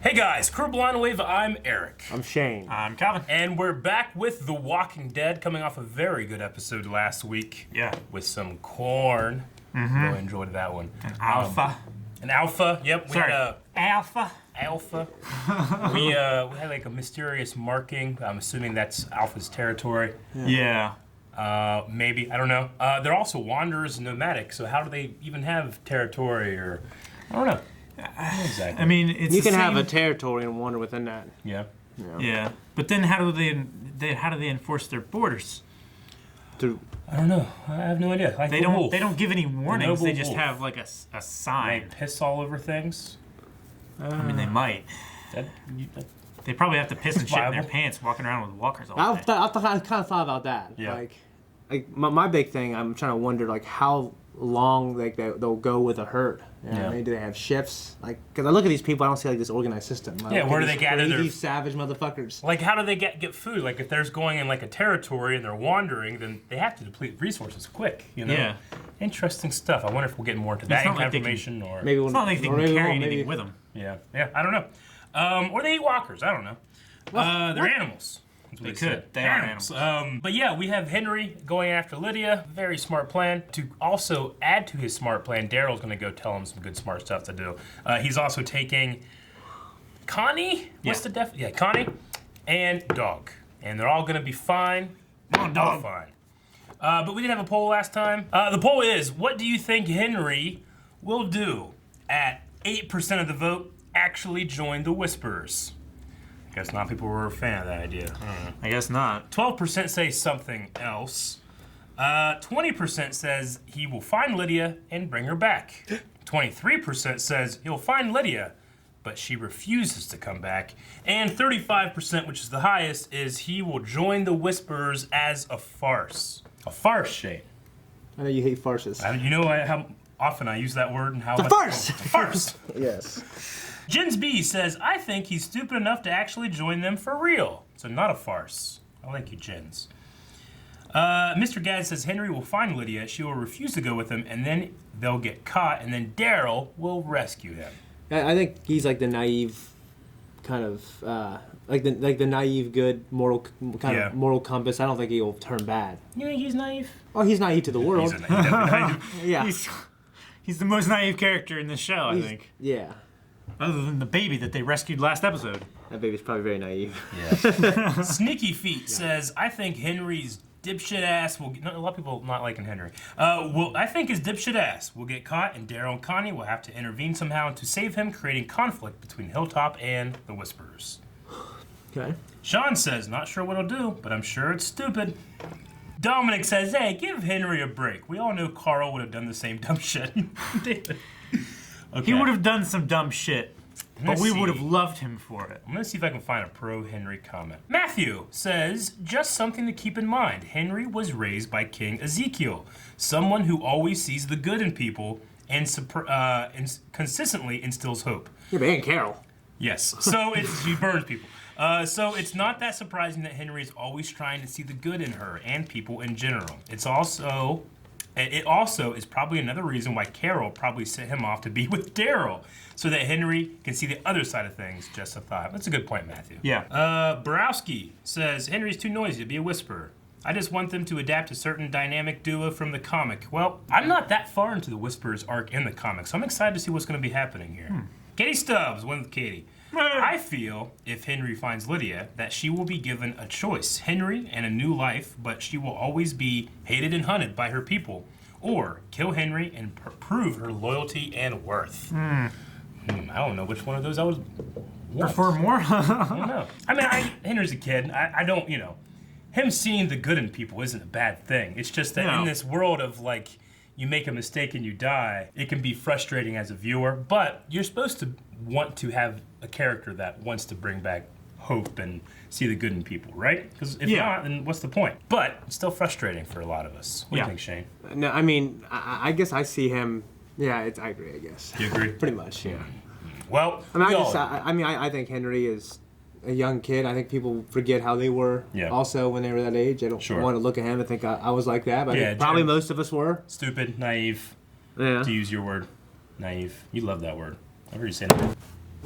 Hey guys, Kuro Blind Wave, I'm Eric. I'm Shane. I'm Calvin. And we're back with The Walking Dead, coming off a very good episode last week. Yeah. With some corn. Really enjoyed that one. Alpha. An alpha, yep. We had a Alpha. alpha. we had like a mysterious marking. I'm assuming that's Alpha's territory. Yeah. Maybe, I don't know. They're also wanderers and nomadic, so how do they even have territory or, I don't know. Exactly. I mean, it's You the can have same- a territory and wander within that. Yeah. Yeah, but then how do they enforce their borders? Through I don't know. I have no idea. Like They the don't. wolf. They don't give any warnings. noble They just wolf. have like a They sign. piss all over things. I mean, they might. That, They probably have to piss and shit in their Viable. pants, walking around with walkers all I day. kind of thought about that. Yeah. Like my big thing, I'm trying to wonder like how long like they'll go with a herd. You know, Yeah. maybe they have shifts. Like, because I look at these people, I don't see like this organized system. I Yeah, look where at do they these gather their- crazy, savage motherfuckers? like, how do they get food? Like, if there's going in like a territory and they're wandering, then they have to deplete resources quick. You know. Yeah. Interesting stuff. I wonder if we'll get more into that not like they information or. Maybe It's not like they or can maybe carry won't, anything maybe- with them. Yeah. Yeah. I don't know. Or they eat walkers. I don't know. They're animals. That's what They said. could. They are animals. But yeah, we have Henry going after Lydia. Very smart plan. To also add to his smart plan, Daryl's going to go tell him some good smart stuff to do. He's also taking Connie. What's the Yeah, Connie and Dog, and they're all going to be fine. Come on, dog. Fine. But we did have a poll last time. The poll is: what do you think Henry will do? At 8% of the vote, actually join the Whisperers. Guess not people were a fan of that idea. I don't know. I guess not. 12% say something else. 20% says he will find Lydia and bring her back. 23% says he'll find Lydia, but she refuses to come back. And 35%, which is the highest, is he will join the Whisperers as a farce. A farce, Shane. I know you hate farces. You know how often I use that word and how The much- farce! A farce. Yes. Jins B says, I think he's stupid enough to actually join them for real. So not a farce. I like you, Jins. Mr. Gadd says Henry will find Lydia, she will refuse to go with him, and then they'll get caught, and then Daryl will rescue him. I think he's like the naive kind of like the naive good moral kind Yeah. of moral compass. I don't think he'll turn bad. You think he's naive? Oh, he's naive to the world. He's definitely naive. Yeah. He's the most naive character in this show, I He's- think. Yeah. Other than the baby that they rescued last episode. That baby's probably very naive. Yeah. Sneaky Feet says, I think Henry's dipshit ass will get, a lot of people not liking Henry. I think his dipshit ass will get caught, and Daryl and Connie will have to intervene somehow to save him, creating conflict between Hilltop and the Whisperers. Okay. Sean says, not sure what he'll do, but I'm sure it's stupid. Dominic says, hey, give Henry a break. We all know Carl would have done the same dumb shit. David. Okay. He would have done some dumb shit, but Let's we see. would have loved him for it. I'm going to see if I can find a pro-Henry comment. Matthew says, just something to keep in mind. Henry was raised by King Ezekiel, someone who always sees the good in people and consistently instills hope. Yeah, but Aunt Carol. Yes, so she burns people. So it's not that surprising that Henry is always trying to see the good in her and people in general. It also is probably another reason why Carol probably sent him off to be with Daryl, so that Henry can see the other side of things. Just a thought. That's a good point, Matthew. Yeah. Borowski says, Henry's too noisy to be a whisperer. I just want them to adapt a certain dynamic duo from the comic. Well, I'm not that far into the Whisperers arc in the comic, so I'm excited to see what's going to be happening here. Katie Stubbs, one with Katie. I feel, if Henry finds Lydia, that she will be given a choice. Henry and a new life, but she will always be hated and hunted by her people. Or kill Henry and prove her loyalty and worth. I don't know which one of those I would want. Prefer more? I don't know. I mean, Henry's a kid. I don't, him seeing the good in people isn't a bad thing. It's just that in this world of, like, you make a mistake and you die, it can be frustrating as a viewer, but you're supposed to want to have a character that wants to bring back hope and see the good in people, right? Because if not, then what's the point? But it's still frustrating for a lot of us. What do you think, Shane? No, I mean, I guess I see him. Yeah, I agree. I guess. You agree? Pretty much. Yeah. Well, I think Henry is a young kid. I think people forget how they were also when they were that age. They don't want to look at him and think I was like that, but I think probably most of us were. Stupid, naive, Yeah. to use your word. Naive. You love that word. I've heard you say that.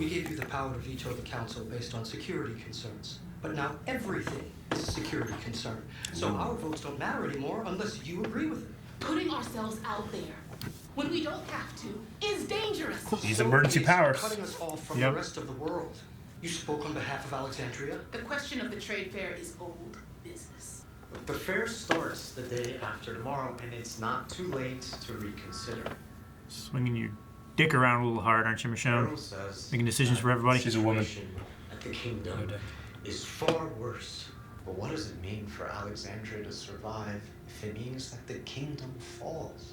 We gave you the power to veto the council based on security concerns. But now everything is a security concern. So our votes don't matter anymore unless you agree with it. Putting ourselves out there when we don't have to is dangerous. These emergency powers. Cutting us off from the rest of the world. You spoke on behalf of Alexandria. The question of the trade fair is old business. The fair starts the day after tomorrow, and it's not too late to reconsider. Swinging your dick around a little hard, aren't you, Michonne? Making decisions for everybody. She's a woman. At the kingdom is far worse. But what does it mean for Alexandria to survive if it means that the kingdom falls?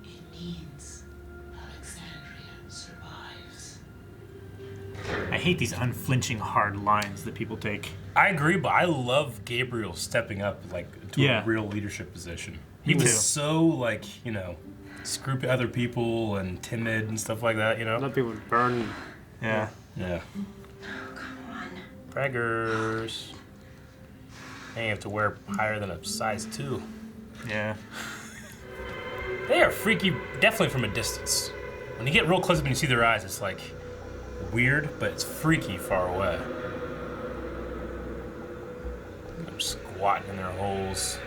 It means Alexandria survives. I hate these unflinching hard lines that people take. I agree, but I love Gabriel stepping up to a real leadership position. He was so screw other people and timid and stuff like that, Let people burn. Yeah. Yeah. Oh, come on. Braggers. And you have to wear higher than a size 2. Yeah. They are freaky, definitely from a distance. When you get real close up and you see their eyes, it's weird, but it's freaky far away. They're squatting in their holes.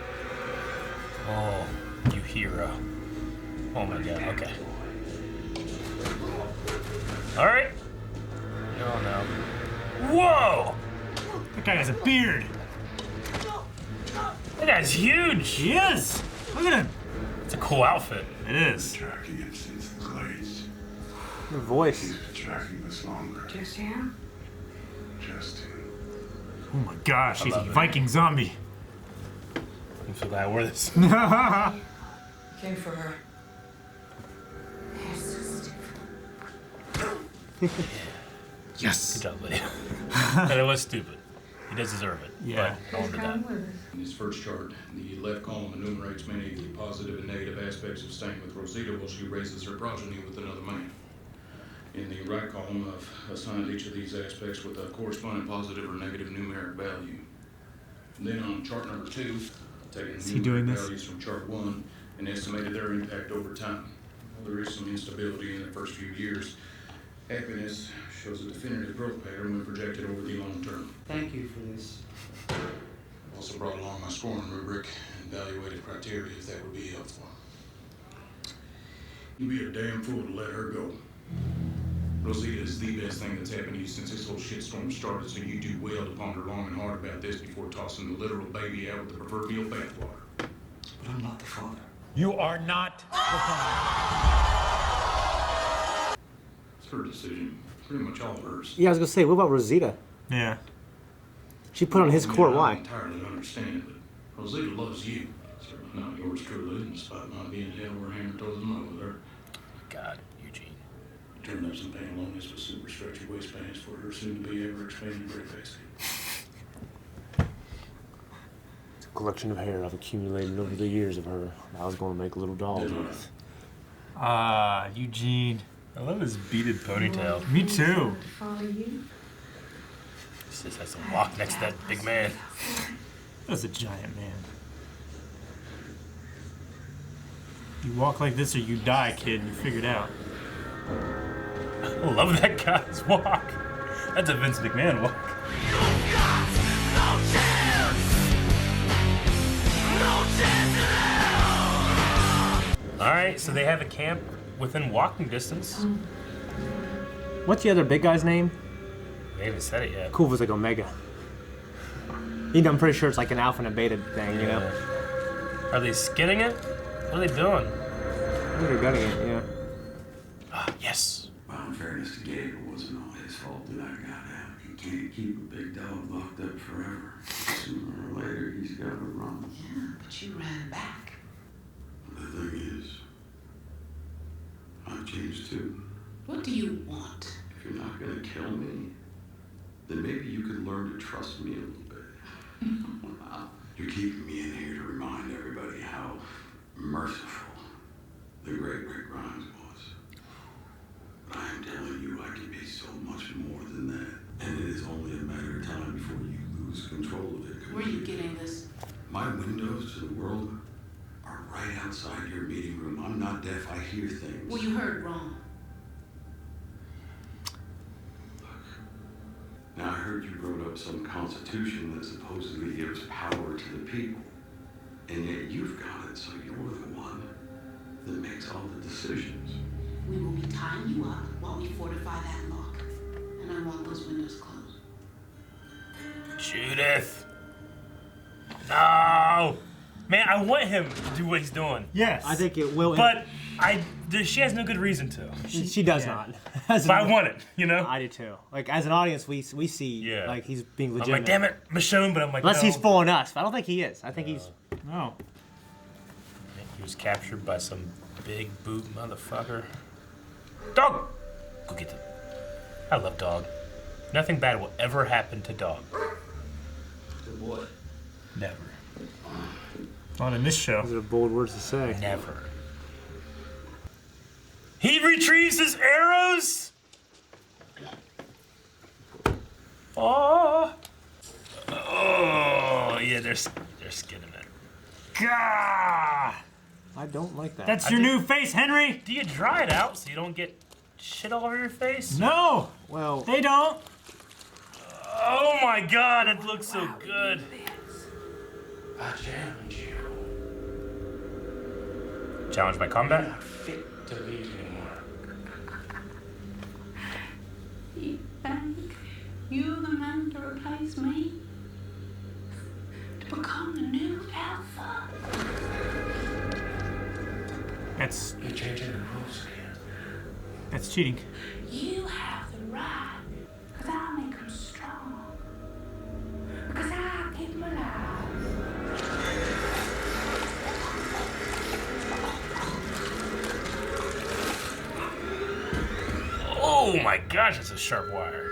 Oh, you hero. Oh my god, okay. Alright. Oh no. Whoa! That guy has a beard. That guy's huge! He is! Look at him! It's a cool outfit. It is. Tracking him since the glades. The voice. He's been tracking us longer. Just him? Just him. Oh my gosh, he's a Viking zombie. I'm so glad I wore this. Came for her. Yes. Good job, buddy. But it was stupid. He does deserve it. Yeah. But I wanted that. In this first chart, the left column enumerates many of the positive and negative aspects of staying with Rosita while she raises her progeny with another man. In the right column, I've assigned each of these aspects with a corresponding positive or negative numeric value. And then on chart number 2, I've taken numeric values from chart 1 and estimated their impact over time. While there is some instability in the first few years, happiness shows a definitive growth pattern when projected over the long term. Thank you for this. I've also brought along my scoring rubric and evaluative criteria if that would be helpful. You'd be a damn fool to let her go. Rosita is the best thing that's happened to you since this whole shitstorm started, so you do well to ponder long and hard about this before tossing the literal baby out with the proverbial bathwater. But I'm not the father. You are not the father. It's her decision. Pretty much all hers. Yeah, I was gonna say, what about Rosita? Yeah. She put on his court. I Why? don't entirely understand, but Rosita loves you. Certainly not yours truly, despite not being hell or hammer toes in love with her. God, Eugene. You turned up some pantalones with super stretchy waistbands for her soon-to-be ever-expanding breakfast. It's a collection of hair I've accumulated over the years of her. I was gonna make little dolls with. Ah, Eugene. I love his beaded ponytail. Me too. Follow you? He just has to walk next to that big man. That's a giant man. You walk like this or you die, kid. You figured out. I love that guy's walk. That's a Vince McMahon walk. Alright, so they have a camp within walking distance. What's the other big guy's name? They haven't said it yet. Cool was like Omega. I'm pretty sure it's like an alpha and a beta thing, you know? Are they skinning it? What are they doing? I think they're gutting it, yeah. Ah, yes. Well, in fairness to Gabe, it wasn't all his fault that I got out. You can't keep a big dog locked up forever. Sooner or later, he's got to run. Yeah, but you ran back. The thing is, I've changed too. What do you want? If you're not gonna kill me, then maybe you could learn to trust me a little bit. You're keeping me in here to remind everybody how merciful the great Rick Grimes was. But I am telling you, I can be so much more than that. And it is only a matter of time before you lose control of it. Where are you getting this? My windows to the world are right outside your meeting room. I'm not deaf, I hear things. Well, you heard wrong. heard you wrote up some constitution that supposedly gives power to the people. And yet you've got it, so you're the one that makes all the decisions. We will be tying you up while we fortify that lock. And I want those windows closed. Judith. No. Man, I want him to do what he's doing. Yes. I think it will. But she has no good reason to. She does not. But I want it, you know? I do too. Like, as an audience, we see, like, he's being legitimate. I'm like, damn it, Michonne, but I'm like, Unless no. he's fooling us. But I don't think he is. I think he's... No. He was captured by some big boot motherfucker. Dog! Go get them. I love Dog. Nothing bad will ever happen to Dog. Good boy. Never. Not in this show. Those are bold words to say. Never. He retrieves his arrows? Oh. Oh, yeah, they're skinning it. Gah! I don't like that. That's your new face, Henry. Do you dry it out so you don't get shit all over your face? No. Well, They don't. Oh my God, it looks so good. I challenge you. Challenge by combat? You're not fit to lead anymore. You think you're the man to replace me? To become the new Alpha? That's You're changing the rules again. that's cheating. You have the right, because I make them strong. Because I keep them alive. Oh my gosh, it's a sharp wire.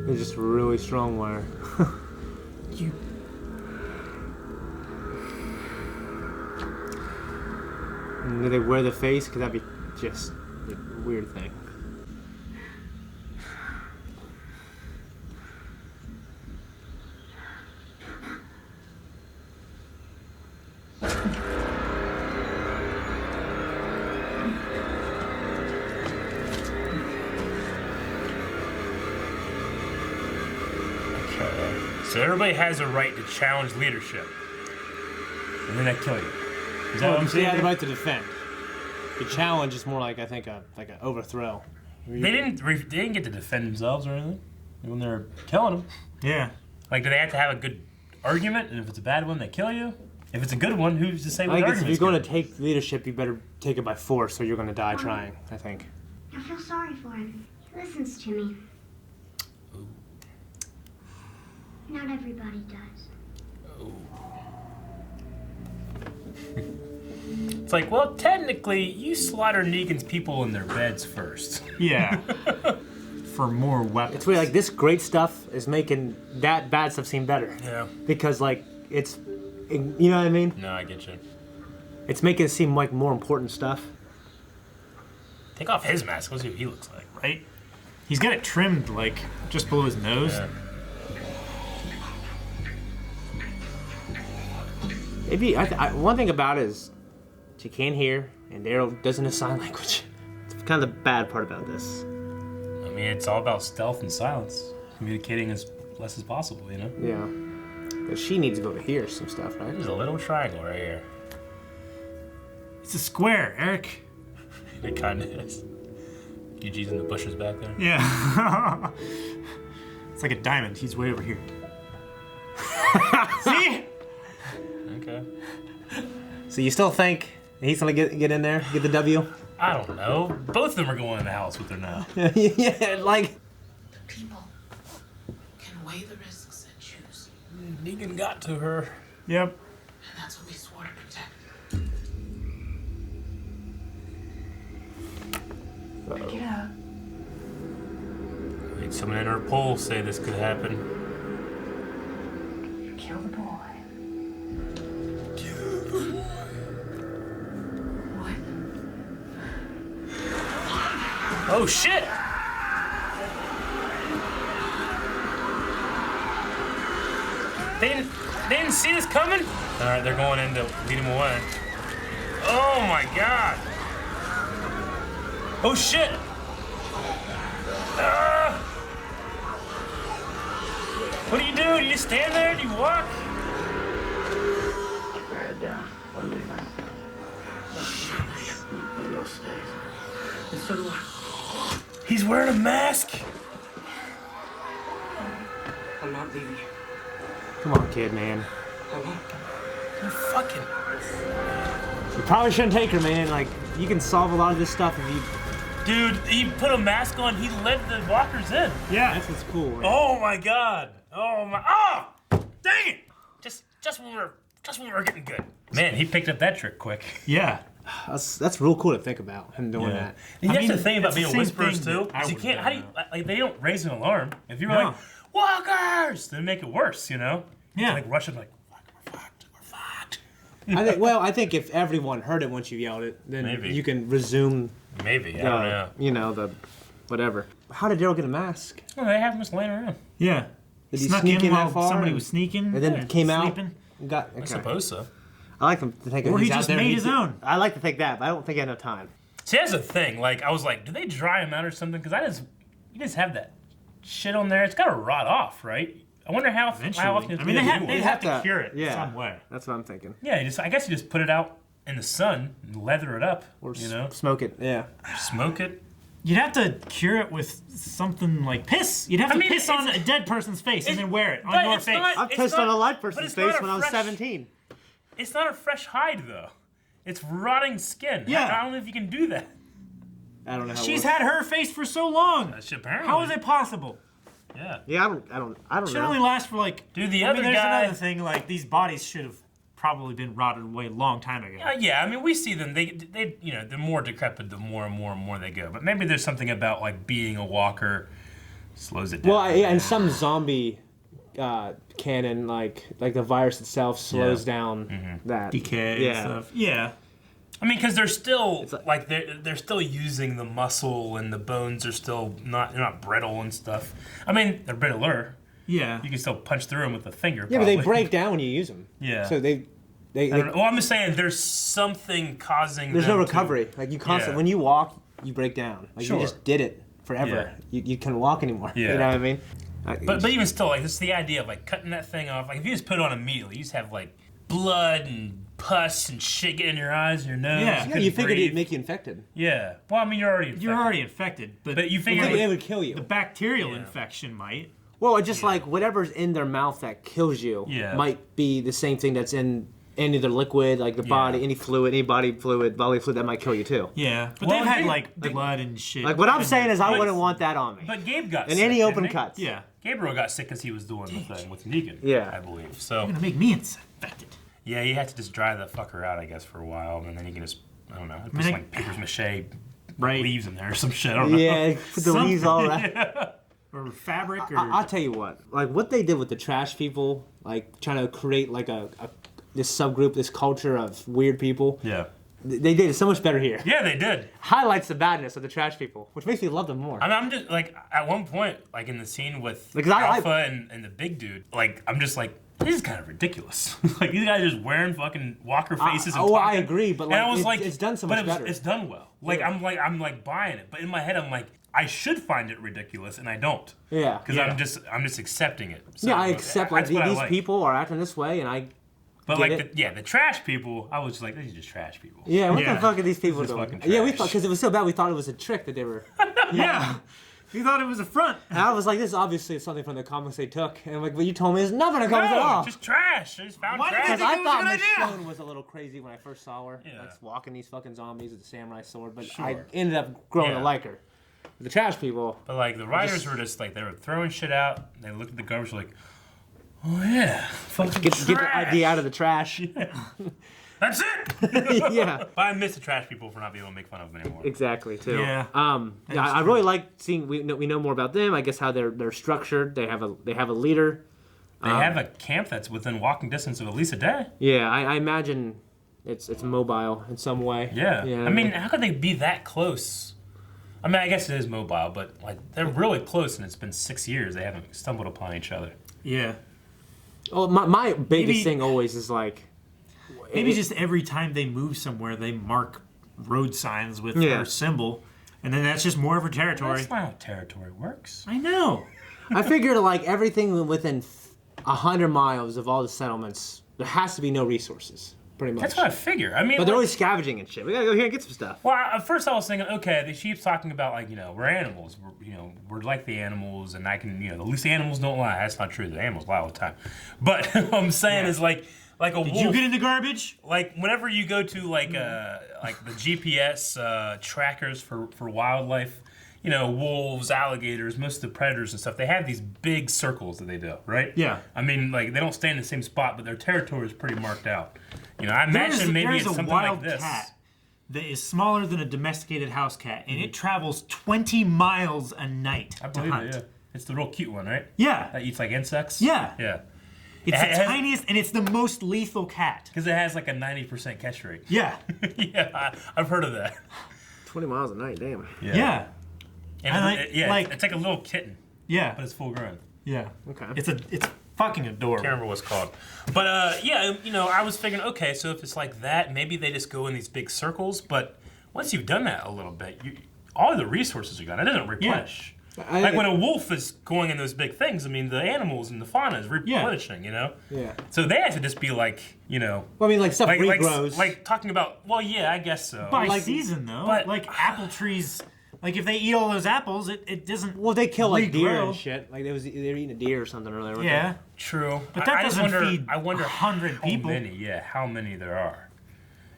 it's just really strong wire. You. And do they wear the face? Because that'd be just a weird thing. So everybody has a right to challenge leadership. And then they kill you. Is that what I'm They saying? have the right to defend. The challenge is more like, I think, like an overthrow. They didn't get to defend themselves or anything when they're killing them. Yeah. Like, do they have to have a good argument? And if it's a bad one, they kill you? If it's a good one, who's to say what I the think if argument's you're going good? to take leadership, you better take it by force, or you're going to die trying, I think. I feel sorry for him. He listens to me. Not everybody does. It's like, well, technically, you slaughter Negan's people in their beds first. Yeah. For more weapons. It's weird, like, this great stuff is making that bad stuff seem better. Yeah. Because, like, it's, you know what I mean? No, I get you. It's making it seem like more important stuff. Take off his mask. Let's see what he looks like. Right? He's got it trimmed, like, just below his nose. Yeah. Maybe, one thing about it is she can't hear, and Daryl doesn't have sign language. It's kind of the bad part about this. I mean, it's all about stealth and silence. Communicating as less as possible, you know? Yeah. But she needs to be able to hear some stuff, right? There's a little triangle right here. It's a square, Eric. It kind of is. Eugene's in the bushes back there. Yeah. It's like a diamond. He's way over here. See? Okay. So you still think he's gonna get in there, get the W? I don't know. Both of them are going in the house with her now. Yeah, like. The people can weigh the risks and choose. Negan got to her. Yep. And that's what we swore to protect. Pick it up. Wait, someone in her poll say this could happen. Kill the boy. What? Oh shit! They didn't see this coming? Alright, they're going in to lead him away. Oh my god! Oh shit! What do you do? Do you just stand there? Do you walk? Head down. We're leaving. You'll stay. And so do I. He's wearing a mask. I'm not leaving. Come on, kid, man. I won't. You fucking. You probably shouldn't take her, man. Like, you can solve a lot of this stuff if you... Dude, he put a mask on. He let the walkers in. Yeah. That's what's cool, man. Oh my god. Oh my. Oh! Dang it! Just when we were getting good. Man, he picked up that trick quick. Yeah. That's real cool to think about, him doing that. And that's the thing about being whispers, too. You can't, how do you, like, they don't raise an alarm. If you were like, walkers! They make it worse, you know? Yeah. Like, Russian, like, we're fucked. I think if everyone heard it once you yelled it, then you can resume. Maybe, I don't know. You know, the whatever. How did Daryl get a mask? Well, they have him just laying around. Yeah. Did he Snuck sneak in in while that far? somebody was sneaking. And then came sleeping. out. And got. Okay. I suppose so. I like him to think. Or he's he out just there, made his own. I like to think that, but I don't think he had enough time. See, that's the thing. Like, I was like, do they dry him out or something? Because you just have that shit on there. It's got to rot off, right? I wonder how often. I mean, they'd have to cure it some way. That's what I'm thinking. Yeah, I guess you just put it out in the sun and leather it up. Or you know, smoke it. Yeah. Smoke it. You'd have to cure it with something like piss. You'd have to piss on a dead person's face and then wear it on your face. I pissed on a live person's face when I was 17. It's not a fresh hide, though. It's rotting skin. Yeah. I don't know if you can do that. I don't know how She's had her face for so long. Apparently. How is it possible? Yeah. Yeah, I don't Should know. only last for like. Dude, the I other mean, there's guy. another thing. Like these bodies should have probably been rotted away a long time ago. Yeah, I mean, we see them. They, you know, the more decrepit, the more and more they go. But maybe there's something about like being a walker slows it down. Well, yeah, and some zombie canon, like the virus itself, slows down that decay and stuff. Yeah. I mean, because they're still like they're still using the muscle and the bones are still not brittle and stuff. I mean, they're brittler. Yeah. You can still punch through them with a finger. Yeah, probably. but they break down when you use them. Yeah. So they well, I'm just saying there's something causing. There's them no recovery. Like you constantly when you walk, you break down. Like Sure. you just did it forever. You can't walk anymore. Yeah. You know what I mean? But even still, like this is the idea of like cutting that thing off. Like if you just put it on immediately, you just have like blood and pus and shit get in your eyes and your nose. Yeah, you figured it'd make you infected. Yeah. Well, I mean, you're already infected. but you figured it would kill you. The bacterial infection might. Well, it's just like whatever's in their mouth that kills you might be the same thing that's in any other liquid, like the body, any fluid, any bodily fluid that might kill you too. Yeah, but they've had like blood and shit. Like what I'm saying is, I wouldn't want that on me. But Gabe got in sick, any open didn't he? cuts. Yeah. Gabriel got sick because he was doing the thing with Negan. Yeah. I believe. So. You're gonna make me infected. Yeah, you have to just dry the fucker out, I guess, for a while, and then you can just, I don't know, put some like paper mache leaves in there or some shit. I don't know. Yeah, put the leaves all right. Yeah. Or fabric, or I'll tell you what, like what they did with the trash people, like trying to create like this subgroup, this culture of weird people. Yeah. They did it so much better here. Yeah, they did. Highlights the badness of the trash people, which makes me love them more. I mean, I'm just like at one point, like in the scene with Because Alpha and the big dude, like I'm just like, this is kind of ridiculous. Like these guys are just wearing fucking walker faces. And I talking. agree, but and I was it's done so much better. It's done well. Like Yeah. I'm like buying it, but in my head I'm like, I should find it ridiculous, and I don't. Yeah. Because I'm just accepting it. So, yeah, I accept like that's what I these like. people are acting this way, and I. But get like it. the trash people, I was just like, these are just trash people. Yeah, what the fuck are these people This is doing? fucking Yeah, we trash. thought because it was so bad, we thought it was a trick that they were. yeah. You thought it was a front. And I was like, this is obviously something from the comics they took, and like, but you told me it's nothing of comics at all. Just trash. I just found trash. Because I thought it was a good idea? Michonne was a little crazy when I first saw her, Yeah. like walking these fucking zombies with the samurai sword, but Sure. I ended up growing to Yeah. like her. The trash people. But like the writers were just like they were throwing shit out. They looked at the garbage like, oh yeah, fucking Get the idea out of the trash. That's it. Yeah. But I miss the trash people for not being able to make fun of them anymore. Exactly too. Yeah. Yeah, I really like seeing. We know more about them. I guess how they're structured. They have a leader. They have a camp that's within walking distance of at least a day. Yeah, I imagine it's mobile in some way. Yeah. Yeah. I mean, how could they be that close? I mean, I guess it is mobile, but like they're really close, and it's been 6 years they haven't stumbled upon each other. Yeah. Oh, my biggest Maybe- thing always is like. Maybe just every time they move somewhere, they mark road signs with Yeah. her symbol, and then that's just more of her territory. That's not how territory works. I know. I figured like everything within 100 miles of all the settlements, there has to be no resources. Pretty much. That's what I figure. I mean, but they're always scavenging and shit. We gotta go here and get some stuff. Well, at first I was thinking, okay, the sheep's talking about like, we're animals. We're like the animals, and I can, at least the animals don't lie. That's not true. The animals lie all the time. But what I'm saying is like a wolf. Did you get into garbage? Like whenever you go to like the GPS trackers for wildlife. Wolves, alligators, most of the predators and stuff, they have these big circles that they do, right? Yeah. I mean, like, they don't stay in the same spot, but their territory is pretty marked out. I imagine maybe it's something like this. There's a wild cat that is smaller than a domesticated house cat, and it travels 20 miles a night to hunt. Yeah. It's the real cute one, right? Yeah. That eats, like, insects? Yeah. Yeah. It's the tiniest, and it's the most lethal cat. Because it has, like, a 90% catch rate. Yeah. Yeah, I've heard of that. 20 miles a night, damn. Yeah. And it's like a little kitten. Yeah. But it's full grown. Yeah. Okay. It's fucking adorable. Can't remember what it's called. But I was thinking, okay, so if it's like that, maybe they just go in these big circles. But once you've done that a little bit, all of the resources are gone. It doesn't replenish. Yeah. Like when a wolf is going in those big things, I mean, the animals and the fauna is replenishing, Yeah. So they have to just be like, Well, I mean, like stuff regrows. Like talking about, well, yeah, I guess so. By season, though. But like apple trees. Like if they eat all those apples, it doesn't. Well, they kill like deer and shit. Like they were eating a deer or something earlier. Yeah, true. But that doesn't feed. I wonder 100 people. How many there are?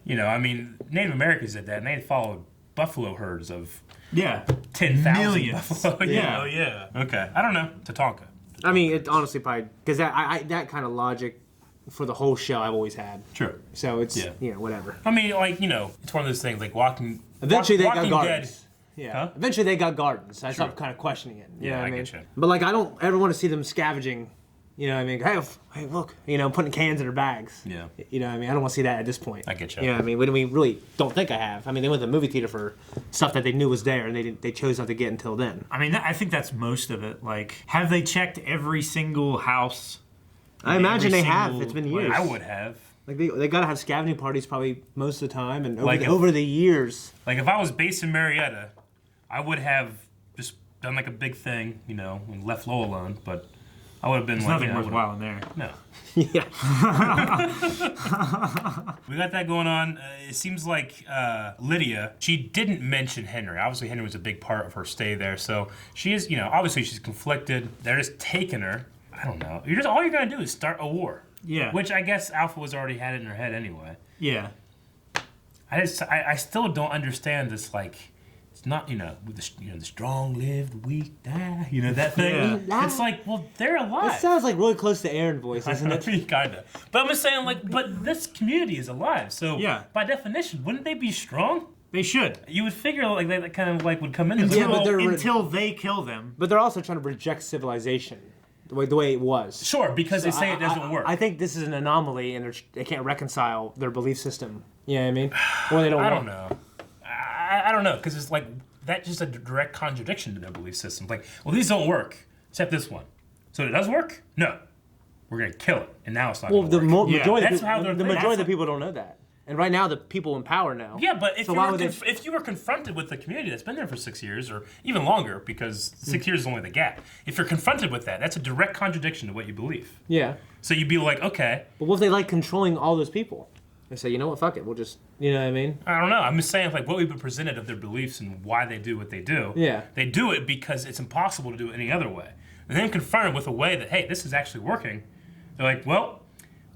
I mean, Native Americans did that, and they followed buffalo herds of 10,000 buffalo. Yeah. Okay, I don't know. Tatanka. I mean, it honestly probably because that kind of logic for the whole show I've always had. True. So it's whatever. I mean, like it's one of those things like Walking. Eventually, they got gardens. Dead. Yeah. Huh? Eventually, they got gardens. I stopped kind of questioning it. You know what I mean? Get you. But like, I don't ever want to see them scavenging. You know what I mean? Hey, look. Putting cans in their bags. Yeah. You know what I mean? I don't want to see that at this point. I get you. You know what I mean? We really don't think I have. I mean, they went to the movie theater for stuff that they knew was there, and they chose not to get until then. I mean, I think that's most of it. Like, have they checked every single house? I imagine they have. It's been years. I would have. Like they gotta have scavenging parties probably most of the time, and over the years. Like if I was based in Marietta, I would have just done like a big thing, and left Lowell alone. But I would have been There's like, nothing worthwhile in there. No. Yeah. We got that going on. It seems like Lydia, she didn't mention Henry. Obviously, Henry was a big part of her stay there. So she is, obviously she's conflicted. They're just taking her. I don't know. All you're gonna do is start a war. Yeah. Which I guess Alpha was already had it in her head anyway. Yeah. I still don't understand this it's not the strong live, the weak die, that thing. Yeah. It's like, well, they're alive. That sounds like really close to Aaron voice, doesn't it? Kinda. But I'm just saying but this community is alive, so by definition, wouldn't they be strong? They should. You would figure like that kind of would come in until they kill them. But they're also trying to reject civilization. The way it was. Sure, because they say it doesn't work. I think this is an anomaly, and they can't reconcile their belief system. You know what I mean? Or they don't. I don't know. I don't know, because it's like that's just a direct contradiction to their belief system. Like, well, these don't work except this one. So it does work? No, we're gonna kill it, and now it's not. Well, the majority of the people don't know that. And right now, the people in power know. Yeah, but if you were confronted with the community that's been there for 6 years, or even longer, because 6 years is only the gap, if you're confronted with that, that's a direct contradiction to what you believe. Yeah. So you'd be like, okay. But what if they like controlling all those people? They say, you know what, fuck it, we'll just, you know what I mean? I don't know. I'm just saying, what we've been presented of their beliefs and why they do what they do. Yeah. They do it because it's impossible to do it any other way. And then confronted with a way that, hey, this is actually working, they're like, well,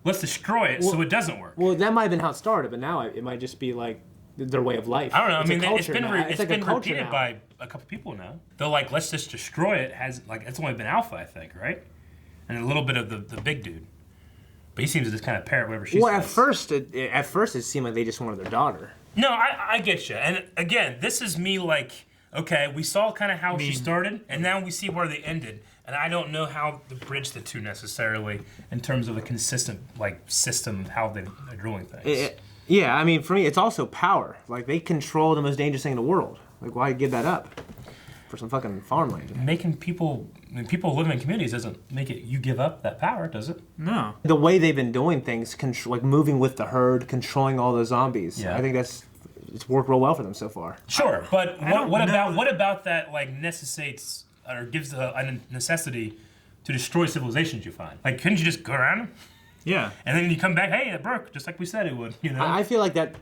let's destroy it so it doesn't work. Well, that might have been how it started, but now it might just be like their way of life. I don't know. It's been repeated by a couple people now. They're like, let's just destroy it. It's only been Alpha, I think, right? And a little bit of the big dude. But he seems to just kind of parrot whatever she says. At first it seemed like they just wanted their daughter. No, I get you. And again, this is me okay, we saw kind of how she started, and now we see where they ended. And I don't know how to bridge the two necessarily in terms of a consistent system how they're doing things. Yeah, I mean, for me, it's also power. They control the most dangerous thing in the world. Why give that up for some fucking farmland? Making people living in communities doesn't make it you give up that power, does it? No. The way they've been doing things, moving with the herd, controlling all those zombies. Yeah. I think it's worked real well for them so far. Sure, but what about that necessitates or gives a necessity to destroy civilizations you find. Like, couldn't you just go around them? Yeah. And then you come back, hey, it broke, just like we said it would, you know? I feel like that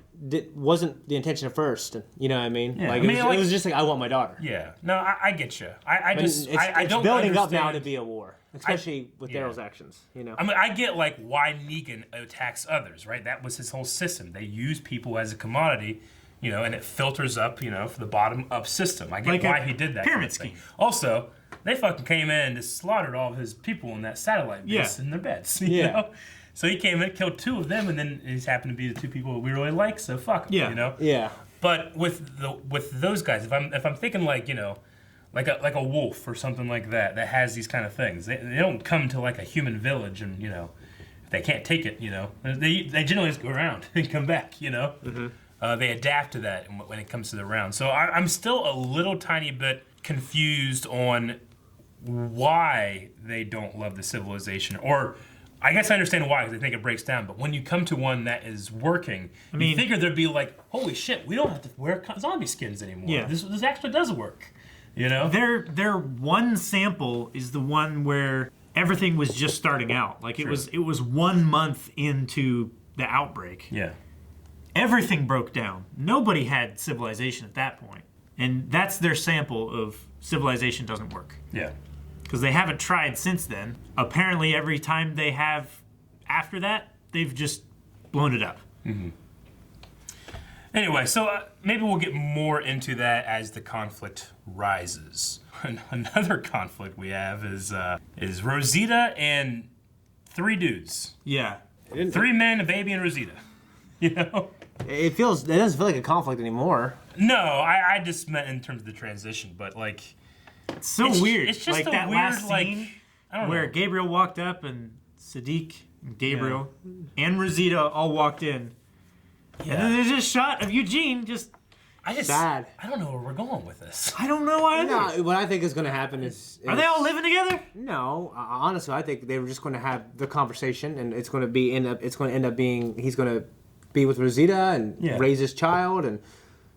wasn't the intention at first. You know what I mean? Yeah. Like, it was just like, I want my daughter. Yeah. No, I get you. I don't It's building up now understand- to be a war, especially with Daryl's actions, you know? I mean, I get, like, why Negan attacks others, right? That was his whole system. They use people as a commodity, you know, and it filters up, you know, for the bottom-up system. I get Like why a he did that. pyramid kind of thing. scheme. Also, they fucking came in and just slaughtered all of his people in that satellite base in their beds, you know? So he came in, killed 2 of them, and then it just happened to be the 2 people we really like, so fuck them, you know? Yeah. But with those guys, if I'm thinking like, you know, like a wolf or something like that has these kind of things. They don't come to like a human village and, you know, if they can't take it, you know, they generally just go around and come back, you know. They adapt to that when it comes to the round. So I'm still a little tiny bit confused on why they don't love the civilization, or I guess I understand why, because I think it breaks down. But when you come to one that is working, you figure there'd be like, holy shit, we don't have to wear zombie skins anymore. Yeah. This actually does work. You know? Their one sample is the one where everything was just starting out. Like it was 1 month into the outbreak. Yeah. Everything broke down. Nobody had civilization at that point. And that's their sample of civilization doesn't work. Yeah. Because they haven't tried since then. Apparently, every time they have after that, they've just blown it up. Anyway, so maybe we'll get more into that as the conflict rises. Another conflict we have is Rosita and 3 dudes. Yeah. 3 men, a baby, and Rosita. You know? It doesn't feel like a conflict anymore. No, I just meant in terms of the transition, but like... It's so weird. It's just like a that weird, last scene where Gabriel walked up and Sadiq and Gabriel and Rosita all walked in. Yeah. And then there's this shot of Eugene just sad. I don't know where we're going with this. I don't know either. No, what I think is going to happen is... Are they all living together? No, honestly, I think they were just going to have the conversation, and it's going to end up being he's going to be with Rosita and raise his child, and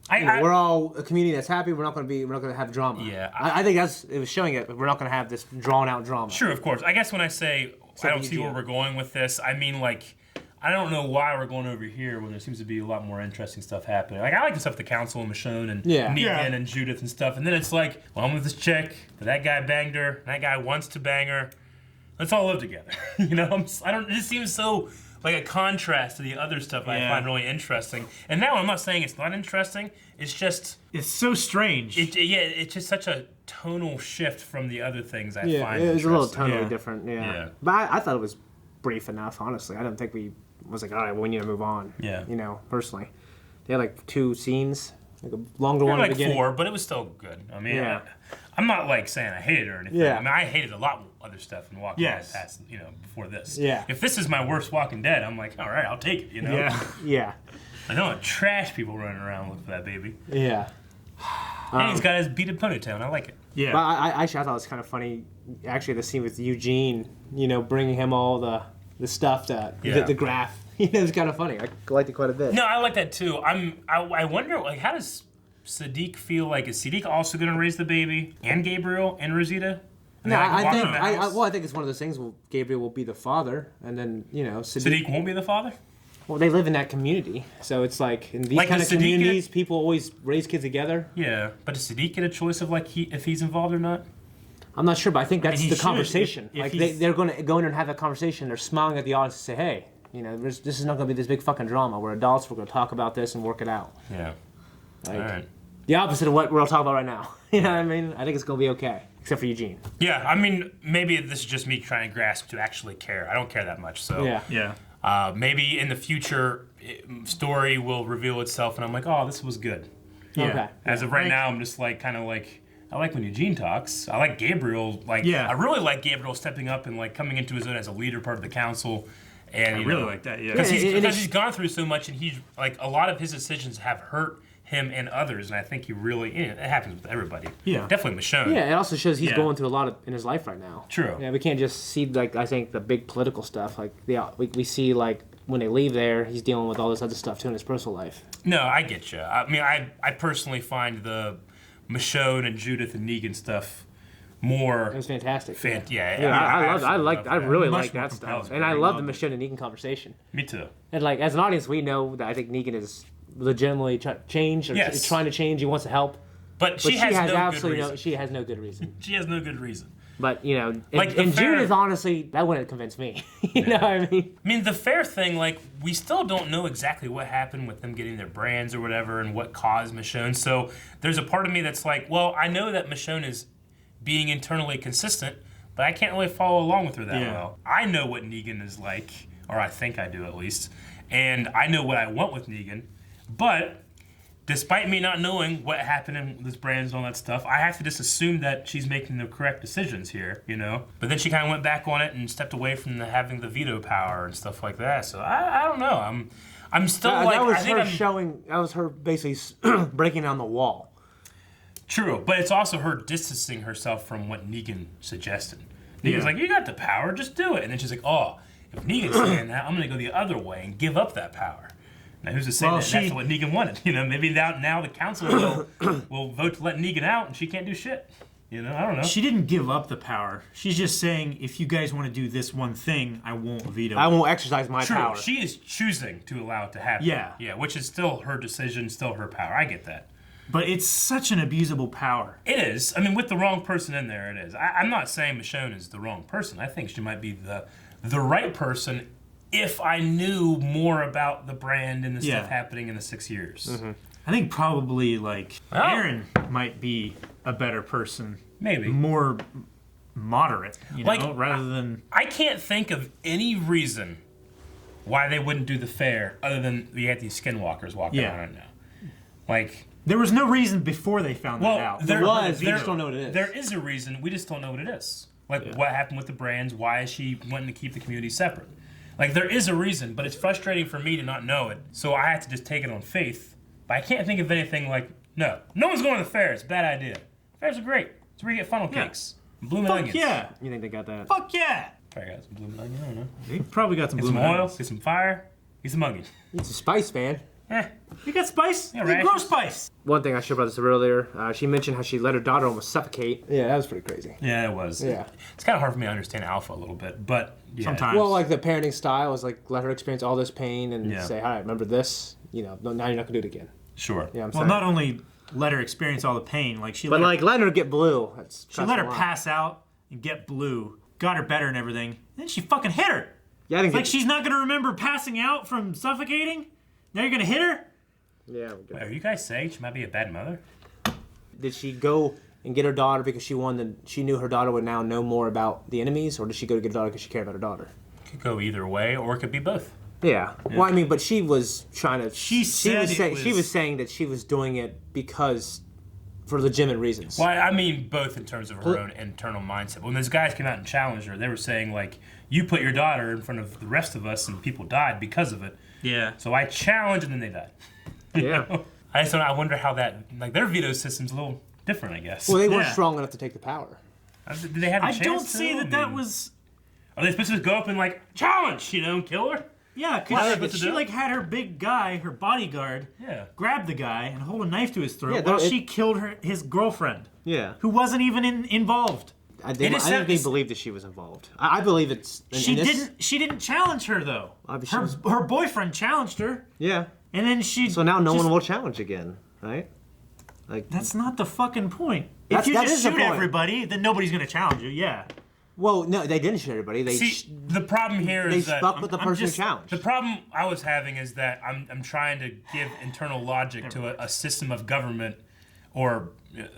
we're all a community that's happy. We're not going to have drama. Yeah, I think it was showing it. We're not going to have this drawn out drama. Sure, of course. I guess when I say I don't see where we're going with this, I mean like. I don't know why we're going over here when there seems to be a lot more interesting stuff happening. Like, I like the stuff with the council and Michonne and Negan and Judith and stuff. And then it's like, well, I'm with this chick, but that guy banged her, and that guy wants to bang her. Let's all live together. You know, it just seems so like a contrast to the other stuff I find really interesting. And now I'm not saying it's not interesting. It's just... It's so strange. It's just such a tonal shift from the other things I find interesting. Yeah, it was a little tonally different, But I thought it was brief enough, honestly. I don't think we... was like, all right, well, we need to move on. Yeah. You know, personally. They had like 2 scenes, like a longer one at the beginning. 4, but it was still good. I mean, I'm not like saying I hated it or anything. Yeah. I mean, I hated a lot of other stuff in Walking Dead past, you know, before this. Yeah. If this is my worst Walking Dead, I'm like, all right, I'll take it, you know? Yeah. I don't want trash people running around looking for that baby. Yeah. And he's got his beaded ponytail, and I like it. Yeah. But I thought it was kind of funny, actually, the scene with Eugene, you know, bringing him all the stuff, the graph. You know, it's kind of funny. I liked it quite a bit. No, I like that too. I wonder, like, how does Sadiq feel like? Is Sadiq also going to raise the baby, and Gabriel and Rosita? No, I think it's one of those things. Well, Gabriel will be the father, and then Sadiq won't be the father. Well, they live in that community, so it's like in these kind of communities, people always raise kids together. Yeah, but does Sadiq get a choice of like if he's involved or not? I'm not sure, but I think that's the conversation. Like they're going to go in and have that conversation. They're smiling at the audience and say, "Hey, you know, this is not going to be this big fucking drama. We're adults. We're going to talk about this and work it out." Yeah. Like, all right. The opposite of what we're all talking about right now. You know what I mean? I think it's going to be okay, except for Eugene. Yeah, I mean, maybe this is just me trying to grasp to actually care. I don't care that much, so... Yeah. Maybe in the future, story will reveal itself, and I'm like, oh, this was good. Yeah. Okay. As of right now, I'm just like, kind of like... I like when Eugene talks. I like Gabriel. I really like Gabriel stepping up and like coming into his own as a leader, part of the council. And I really like that, because he's gone through so much, and he's like a lot of his decisions have hurt him and others, and I think he really it happens with everybody. Yeah, definitely Michonne. Yeah, it also shows he's going through a lot in his life right now. True. Yeah, we can't just see like I think the big political stuff. Like we see like when they leave there, he's dealing with all this other stuff too in his personal life. No, I get you. I mean, I personally find the Michonne and Judith and Negan stuff more. It was fantastic. I really much like more that compelling. stuff, and I love the Michonne and Negan conversation. Me too. And like as an audience, we know that I think Negan is legitimately trying to change. He wants to help, but she has no good reason. She has no good reason. She has no good reason. But and Judith, honestly, that wouldn't convince me. you know what I mean? I mean, the fair thing, like, we still don't know exactly what happened with them getting their brands or whatever, and what caused Michonne. So there's a part of me that's like, well, I know that Michonne is being internally consistent, but I can't really follow along with her that well. I know what Negan is like, or I think I do at least, and I know what I want with Negan, but despite me not knowing what happened in this brands and all that stuff, I have to just assume that she's making the correct decisions here, you know? But then she kind of went back on it and stepped away from having the veto power and stuff like that. So I don't know. I'm still that was her basically breaking down the wall. True, but it's also her distancing herself from what Negan suggested. Negan's like, you got the power, just do it. And then she's like, oh, if Negan's saying that, I'm going to go the other way and give up that power. Now, who's to say that's what Negan wanted? You know, maybe now the council will vote to let Negan out, and she can't do shit. You know, I don't know. She didn't give up the power. She's just saying, if you guys want to do this one thing, I won't veto it. I won't exercise my power. She is choosing to allow it to happen. Yeah, which is still her decision, still her power. I get that. But it's such an abusable power. It is. I mean, with the wrong person in there, it is. I'm not saying Michonne is the wrong person. I think she might be the right person if I knew more about the brand and the stuff happening in the 6 years. Mm-hmm. I think probably, Aaron might be a better person. Maybe. More moderate, you know, rather than... I can't think of any reason why they wouldn't do the fair other than we had these skinwalkers walking around right now. There was no reason before they found that out. There was. We just don't know what it is. There is a reason. We just don't know what it is. What happened with the brands? Why is she wanting to keep the community separate? There is a reason, but it's frustrating for me to not know it. So I have to just take it on faith. But I can't think of anything no one's going to the fair. It's a bad idea. Fairs are great. It's where you get funnel cakes. Blooming onions. Yeah. You think they got that? Fuck yeah. Probably got some blooming onions. I don't know. They probably got some blooming onions. Get some fire. Get some onions. Need some spice, man. You got spice? Yeah, right. Grow spice. One thing I should have brought this up earlier, she mentioned how she let her daughter almost suffocate. Yeah, that was pretty crazy. Yeah, it was. Yeah. It's kind of hard for me to understand Alpha a little bit, but sometimes. Well, the parenting style is let her experience all this pain and say, all right, remember this? You know, now you're not going to do it again. Sure. Yeah, not only let her experience all the pain, letting her get blue. She let her pass out and get blue, got her better and everything, and then she fucking hit her. Yeah, she's not going to remember passing out from suffocating? Now you're going to hit her? Yeah. Wait, are you guys saying she might be a bad mother? Did she go and get her daughter because she knew her daughter would now know more about the enemies, or did she go to get her daughter because she cared about her daughter? It could go either way, or it could be both. Yeah. Well, I mean, but she was trying to. She was saying that she was doing it for legitimate reasons. Well, I mean both in terms of her own internal mindset. When those guys came out and challenged her, they were saying you put your daughter in front of the rest of us, and people died because of it. Yeah. So I challenged, and then they died. Yeah. I just don't know. I wonder how that their veto system's a little different, I guess. Well, they weren't strong enough to take the power. Did they have a chance? I don't see that was. Are they supposed to go up and challenge, and kill her? Yeah, because she had her big guy, her bodyguard, Yeah. grab the guy and hold a knife to his throat while she killed his girlfriend. Yeah. Who wasn't even involved. I think they believed that she was involved. I believe it's. She didn't challenge her though. Her boyfriend challenged her. Yeah. And then she. So now no one will challenge again, right? That's not the fucking point. If you just shoot everybody, then nobody's gonna challenge you. Yeah. Well, no, they didn't shoot everybody. The problem here is that they stuck with the person who challenged. The problem I was having is that I'm trying to give internal logic to a system of government, or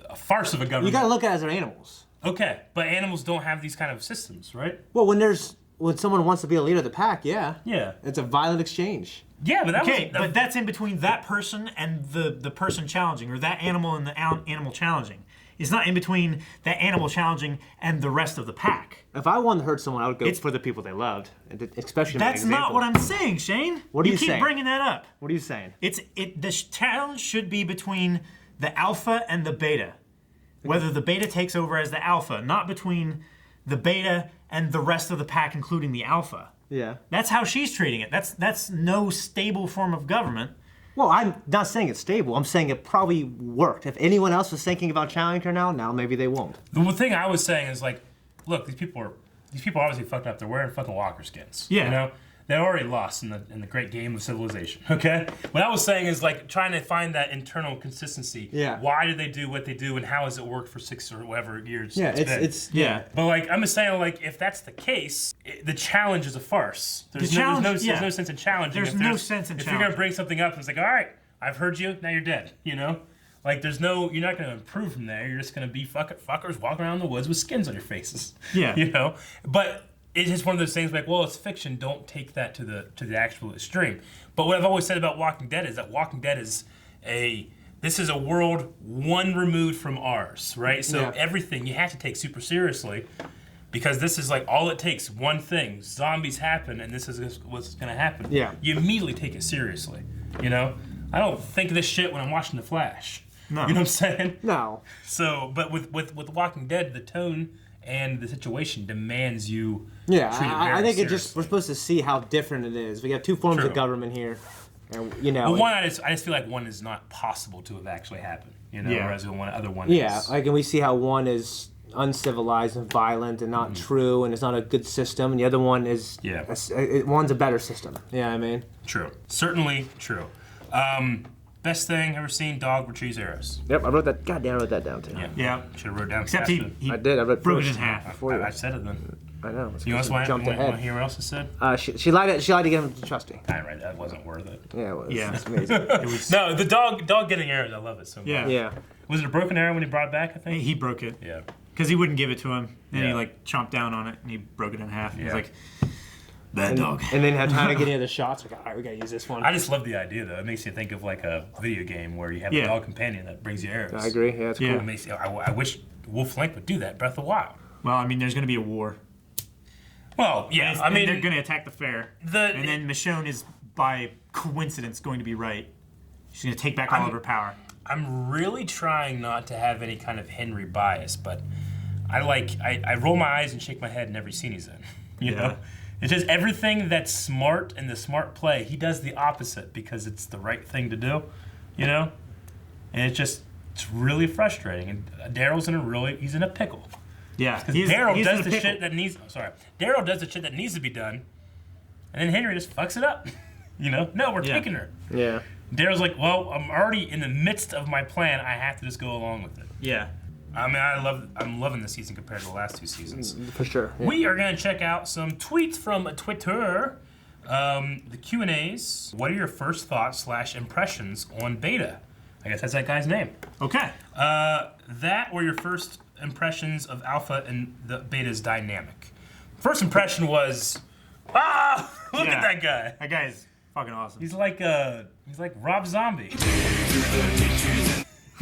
a farce of a government. You got to look at it as they're animals. Okay, but animals don't have these kind of systems, right? Well, when someone wants to be a leader of the pack, yeah, yeah, it's a violent exchange. Yeah, but but that's in between that person and the person challenging, or that animal and the animal challenging. It's not in between that animal challenging and the rest of the pack. If I wanted to hurt someone, I would go for the people they loved, especially. That's not what I'm saying, Shane. What are you saying? You keep bringing that up. What are you saying? The challenge should be between the alpha and the beta. Whether the beta takes over as the alpha, not between the beta and the rest of the pack, including the alpha. Yeah. That's how she's treating it. That's no stable form of government. Well, I'm not saying it's stable. I'm saying it probably worked. If anyone else was thinking about challenging her now maybe they won't. The one thing I was saying is like, look, these people are obviously fucked up. They're wearing fucking walker skins. Yeah. You know? They already lost in the great game of civilization, okay? What I was saying is like trying to find that internal consistency. Yeah. Why do they do what they do and how has it worked for 6 or whatever years Yeah, it's been? Yeah. But like, I'm just saying like, if that's the case, the challenge is a farce. There's no sense in challenging. There's no sense in If challenging. you're gonna bring something up and it's like, all right, I've heard you, now you're dead, you know? Like, you're not gonna improve from there. You're just gonna be fuckers walking around the woods with skins on your faces. Yeah. You know? But it's just one of those things like, well, it's fiction. Don't take that to the actual extreme. But what I've always said about Walking Dead is that Walking Dead is this is a world one removed from ours, right? So everything you have to take super seriously because this is like all it takes. One thing, zombies happen, and this is what's gonna happen. Yeah. You immediately take it seriously. You know, I don't think of this shit when I'm watching The Flash. No. You know what I'm saying? No. So, but with Walking Dead, the tone and the situation demands you. Yeah, treat it very I think seriously. we're supposed to see how different it is. We have two forms True. of government here, and you know. But one, I just feel like one is not possible to have actually happened. You know, Yeah. whereas the other one Yeah, is. like, and we see how one is uncivilized and violent and not true, and it's not a good system, and the other one is. Yeah. One's a better system. Yeah, I mean. True. Certainly true. Best thing ever seen, dog retrieves arrows. Yep, I wrote that. Goddamn, I wrote that down too. Yeah. Should have wrote down. Except faster. he I did. I wrote broke it first. in half. Before you. I said it then. I know. It's You want 'cause to jumped ahead. hear what else it said? She lied to get him to trust me. All right, that wasn't worth it. Yeah, it was. Yeah. It's amazing. It was. No, the dog getting arrows, I love it so much. Yeah. Yeah. Was it a broken arrow when he brought it back, I think? He broke it Yeah. because he wouldn't give it to him. Then he Yeah. like chomped down on it and he broke it in half. He was Yeah. like, "Bad dog." And then have time to get any other shots. Like, all right, we gotta use this one. I just love the idea, though. It makes you think of like a video game where you have a dog companion that brings you arrows. I agree. Yeah, it's Yeah. cool. I wish Wolf Link would do that. Breath of the Wild. Well, I mean, there's going to be a war. Well, yeah. I And mean, they're going to attack the fair. And then Michonne is, by coincidence, going to be right. She's going to take back all of her power. I'm really trying not to have any kind of Henry bias, but I roll my eyes and shake my head in every scene he's in. You know? It's just everything that's smart and the smart play, he does the opposite because it's the right thing to do, you know? And it's really frustrating. And Daryl's he's in a pickle. Yeah. Because Daryl does the shit that needs, Daryl does the shit that needs to be done, and then Henry just fucks it up. You know? No, we're taking her. Yeah. Daryl's like, well, I'm already in the midst of my plan. I have to just go along with it. Yeah. I mean, I'm loving this season compared to the last 2 seasons. For sure. Yeah. We are going to check out some tweets from Twitter. The Q&As. What are your first thoughts / impressions on Beta? I guess that's that guy's name. Okay. That or your first impressions of Alpha and the Beta's dynamic. First impression was, look at that guy. That guy is fucking awesome. He's like Rob Zombie.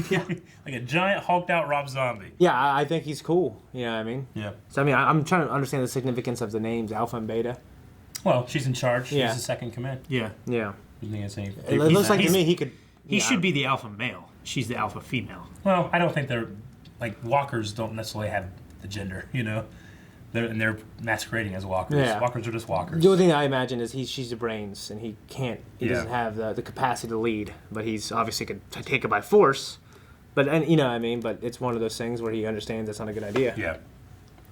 Yeah. Like a giant hulked out Rob Zombie. Yeah, I think he's cool. You know what I mean? Yeah. So, I mean, I'm trying to understand the significance of the names Alpha and Beta. Well, she's in charge. She's Yeah. the second command. Yeah. Yeah. You think it's anything? It looks like to me he could... He should be the alpha male. She's the alpha female. Well, I don't think they're like walkers. Don't necessarily have the gender. You know, they're masquerading as walkers. Yeah. Walkers are just walkers. The only thing I imagine is she's the brains, and he can't. He Yeah. doesn't have the capacity to lead, but he's obviously could take it by force. But you know what I mean. But it's one of those things where he understands that's not a good idea. Yeah,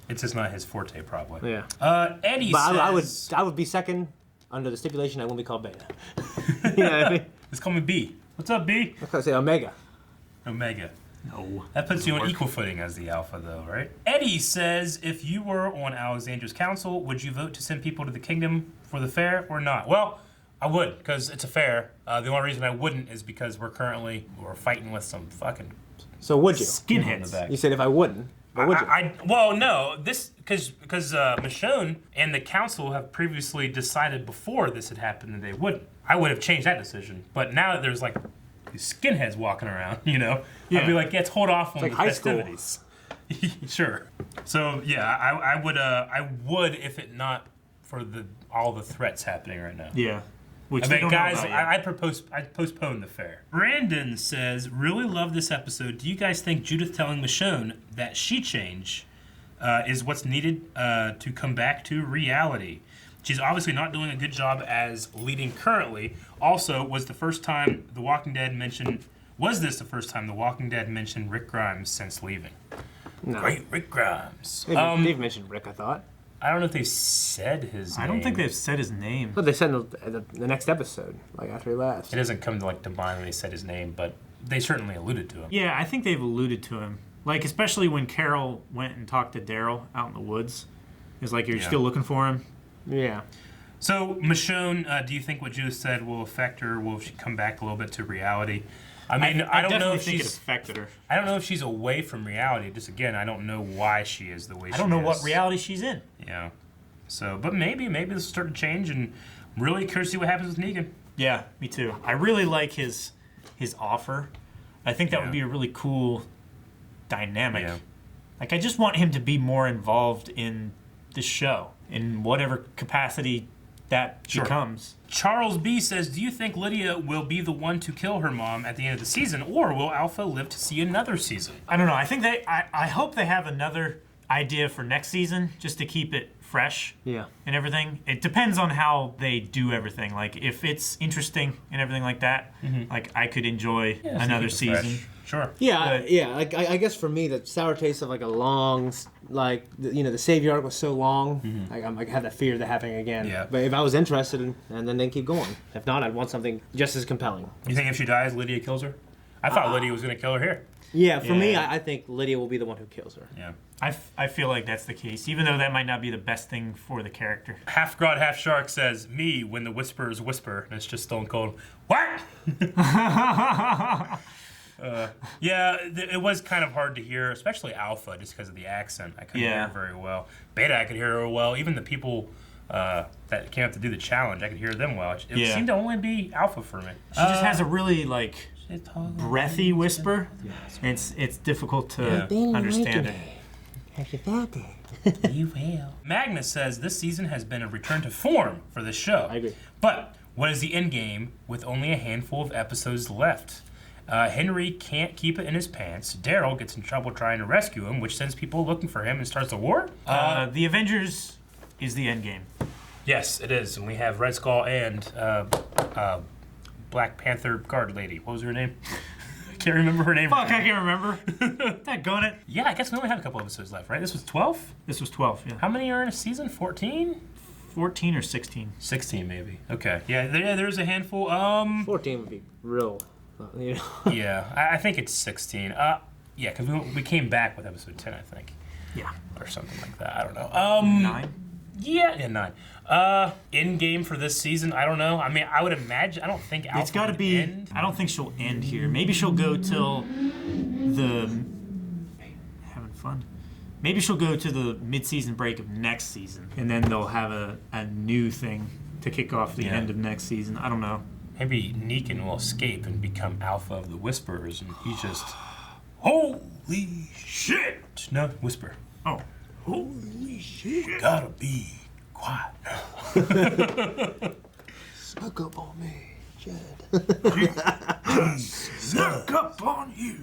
it's just not his forte, probably. Yeah. Eddie But says, I would be second under the stipulation I won't be called Beta. You know what I mean? Just call me B. What's up, B? I could say Omega. Omega. No. That puts you on equal footing as the alpha, though, right? Eddie says, if you were on Alexandra's council, would you vote to send people to the kingdom for the fair or not? Well, I would, because it's a fair. The only reason I wouldn't is because we're fighting with some fucking So would you? skinheads in the back. You said if I wouldn't. But would you? Well, no, this because Michonne and the council have previously decided before this had happened that they wouldn't. I would have changed that decision, but now that there's like these skinheads walking around, you know, I'd be like, let's hold off on like the high school. festivities. Sure. So yeah, I would if it not for all the threats happening right now. Yeah. Which I they mean, don't know guys, about yet. I'd postpone the fair. Brandon says, really love this episode. Do you guys think Judith telling Michonne that she changed is what's needed to come back to reality? She's obviously not doing a good job as leading currently. Also, was this the first time The Walking Dead mentioned Rick Grimes since leaving? No. Great Rick Grimes. They've mentioned Rick, I thought. I don't know if they've said his name. I don't think they've said his name. But they said in the next episode, like after he left. It doesn't come to mind when they said his name, but they certainly alluded to him. Yeah, I think they've alluded to him. Like, especially when Carol went and talked to Daryl out in the woods. It's like, you're still looking for him. Yeah. So, Michonne, do you think what Judith said will affect her? Will she come back a little bit to reality? I mean, I don't know if think she's it affected her. I don't know if she's away from reality. Just again, I don't know why she is the way she is. I don't know what reality she's in. Yeah. So, but maybe this will start to change, and I'm really curious to see what happens with Negan. Yeah, me too. I really like his offer. I think that would be a really cool dynamic. Yeah. Like, I just want him to be more involved in the show in whatever capacity that becomes. Charles B says, do you think Lydia will be the one to kill her mom at the end of the season, or will Alpha live to see another season? I don't know. I think I hope they have another idea for next season, just to keep it fresh. Yeah. And everything. It depends on how they do everything. Like, if it's interesting and everything like that, like, I could enjoy another season. Fresh. Sure. Yeah, Like I guess for me, the sour taste of like a long, the savior arc was so long. Like I'm like I have that fear of that happening again. Yeah. But if I was interested, and then they keep going. If not, I'd want something just as compelling. You think if she dies, Lydia kills her? I thought Lydia was going to kill her here. Yeah, for me, I think Lydia will be the one who kills her. Yeah. I feel like that's the case, even though that might not be the best thing for the character. Half God, half shark says, me when the whisperers whisper, and it's just Stone Cold. What? It was kind of hard to hear, especially Alpha, just because of the accent. I couldn't hear her very well. Beta, I could hear her well. Even the people that came up to do the challenge, I could hear them well. It seemed to only be Alpha for me. She just has a really, breathy whisper. It's difficult to understand it. You will. Magnus says this season has been a return to form for the show. I agree. But what is the end game with only a handful of episodes left? Henry can't keep it in his pants. Daryl gets in trouble trying to rescue him, which sends people looking for him and starts a war. The Avengers is the end game. Yes, it is. And we have Red Skull and Black Panther guard lady. What was her name? I can't remember her name. Fuck, I can't remember. Daggone it. Yeah, I guess we only have a couple episodes left, right? This was 12? This was 12, yeah. How many are in a season? 14? 14 or 16. 16, maybe. Okay. Yeah, there's a handful. 14 would be real. Yeah, I think it's 16. Yeah, because we came back with episode 10, I think. Yeah. Or something like that. I don't know. 9? Yeah, 9. End game for this season, I don't know. I mean, I would imagine, I don't think Alpha It's got to be, end. I don't think she'll end here. Maybe she'll go till having fun. Maybe she'll go to the mid-season break of next season, and then they'll have a new thing to kick off the end of next season. I don't know. Maybe Negan will escape and become Alpha of the Whisperers, and he's just, holy shit! No, Whisper. Oh. Holy shit! Gotta be quiet. Snuck up on me, Jed. Snuck up on you.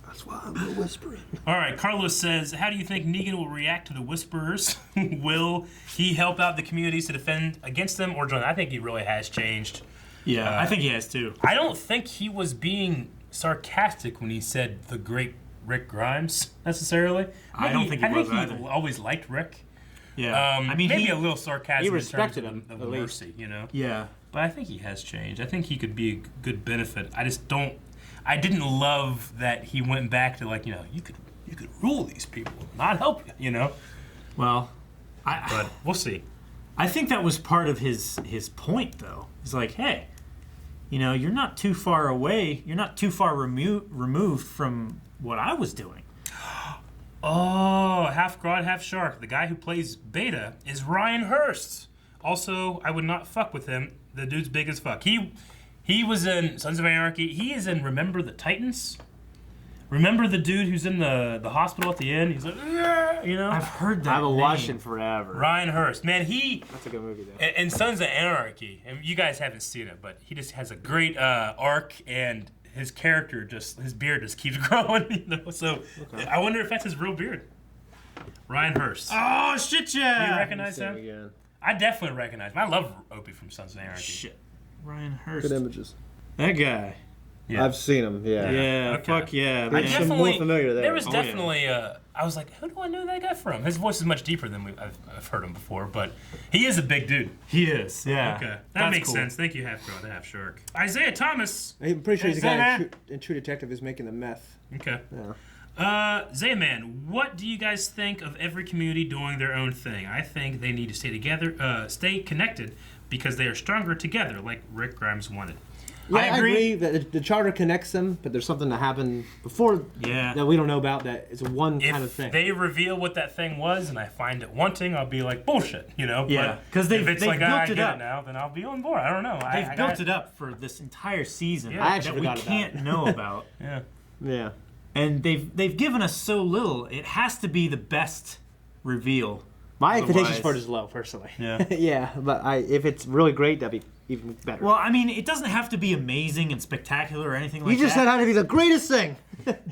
That's why I'm whispering. All right, Carlos says, how do you think Negan will react to the Whisperers? Will he help out the communities to defend against them or join? I think he really has changed. Yeah, I think he has too. I don't think he was being sarcastic when he said the great Rick Grimes, necessarily. I don't think he was either. He always liked Rick. Yeah. I mean, maybe a little sarcasm he respected in terms him, of the mercy, you know? Yeah. But I think he has changed. I think he could be a good benefit. I didn't love that he went back to you could rule these people, not help you, you know? Well, but we'll see. I think that was part of his point, though. It's like, hey, you're not too far away. You're not too far removed from what I was doing. Oh, half God, half shark. The guy who plays Beta is Ryan Hurst. Also, I would not fuck with him. The dude's big as fuck. He was in Sons of Anarchy. He is in Remember the Titans. Remember the dude who's in the hospital at the end? He's like, I've heard that. I haven't watched him forever. Ryan Hurst, man, that's a good movie though. And Sons of Anarchy, and you guys haven't seen it, but he just has a great arc, and his character his beard just keeps growing. So I wonder if that's his real beard. Ryan Hurst. Oh shit! Yeah. Do you recognize him? I definitely recognize him. I love Opie from Sons of Anarchy. Shit. Ryan Hurst. Good images. That guy. Yeah. I've seen him. Yeah. Yeah. Okay. Fuck yeah. Man. Some more familiar there. There was definitely. I was like, who do I know that guy from? His voice is much deeper than I've heard him before, but he is a big dude. He is. Yeah. Okay, that makes sense. Thank you, Half Girl, to Half Shark. Isaiah Thomas. I'm pretty sure he's the guy in True Detective who's making the meth. Okay. Yeah. Zayman, what do you guys think of every community doing their own thing? I think they need to stay together, stay connected, because they are stronger together, like Rick Grimes wanted. Yeah, I agree that the charter connects them, but there's something that happened before that we don't know about that is one kind of thing. If they reveal what that thing was and I find it wanting, I'll be like, bullshit, you know? Yeah, because if it's like, I get it now, then I'll be on board. I don't know. They've built it up for this entire season that we can't know about. Yeah. And they've given us so little. It has to be the best reveal. My expectations for it is low, personally. Yeah. Yeah, but if it's really great, that'd be even better. Well, I mean, it doesn't have to be amazing and spectacular or anything like that. You just said it had to be the greatest thing.